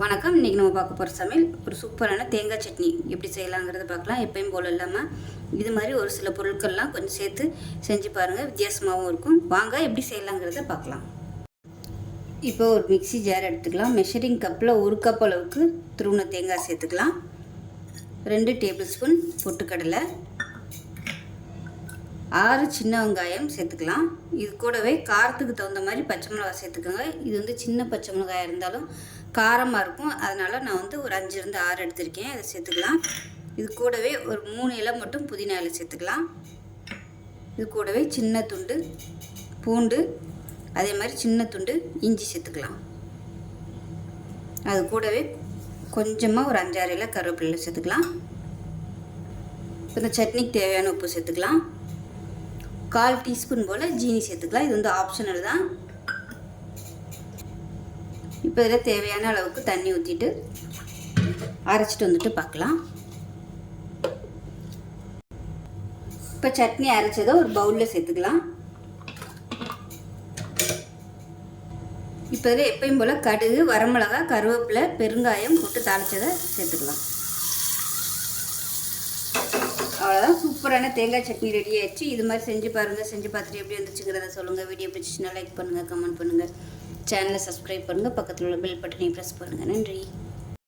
வணக்கம். இன்றைக்கி நம்ம பார்க்க போகிற சமையல் ஒரு சூப்பரான தேங்காய் சட்னி எப்படி செய்யலாங்கிறத பார்க்கலாம். எப்பயும் போல் இல்லாமல் இது மாதிரி ஒரு சில பொருட்கள்லாம் கொஞ்சம் சேர்த்து செஞ்சு பாருங்கள், வித்தியாசமாகவும் இருக்கும். வாங்க எப்படி செய்யலாங்கிறத பார்க்கலாம். இப்போ ஒரு மிக்ஸி ஜார் எடுத்துக்கலாம். மெஷரிங் கப்பில் 1 கப் அளவுக்கு துருவின தேங்காய் சேர்த்துக்கலாம். 2 டேபிள் ஸ்பூன் பொட்டுக்கடலை, 6 சின்ன வெங்காயம் சேர்த்துக்கலாம். இது கூடவே காரத்துக்கு தகுந்த மாதிரி பச்சை மிளகாய் சேர்த்துக்கோங்க. இது சின்ன பச்சை மிளகாய் இருந்தாலும் காரமாக இருக்கும், அதனால் நான் ஒரு 5 6 எடுத்திருக்கேன். அதை சேர்த்துக்கலாம். இது கூடவே ஒரு 3 இலை மட்டும் புதினா இலை சேர்த்துக்கலாம். இது கூடவே சின்ன துண்டு பூண்டு, அதே மாதிரி சின்ன துண்டு இஞ்சி சேர்த்துக்கலாம். அது கூடவே கொஞ்சமாக ஒரு 5 6 இலை கருவேப்பிலை சேர்த்துக்கலாம். இந்த சட்னிக்கு தேவையான உப்பு சேர்த்துக்கலாம். 1/4 டீஸ்பூன் போல் ஜீனி சேர்த்துக்கலாம். இது ஆப்ஷனல் தான். இப்போ இதில் தேவையான அளவுக்கு தண்ணி ஊற்றிட்டு அரைச்சிட்டு பார்க்கலாம். இப்போ சட்னி அரைச்சதை ஒரு பவுலில் சேர்த்துக்கலாம். இப்போ இதில் எப்பயும் போல் கடுகு, வரமிளகா, கருவேப்பிலை, பெருங்காயம் போட்டு தாளித்ததை சேர்த்துக்கலாம். அவ்வளோதான், சூப்பரான தேங்காய் சட்னி ரெடி ஆயிடுச்சு. இது மாதிரி செஞ்சு பாருங்கள். செஞ்சு பார்த்துட்டு எப்படி வந்துச்சுங்கிறத சொல்லுங்கள். வீடியோ பிடிச்சிச்சுன்னா லைக் பண்ணுங்கள், கமெண்ட் பண்ணுங்கள், சேனலை சப்ஸ்கிரைப் பண்ணுங்கள், பக்கத்தில் உள்ள பெல் பட்டனை ப்ரெஸ் பண்ணுங்கள். நன்றி.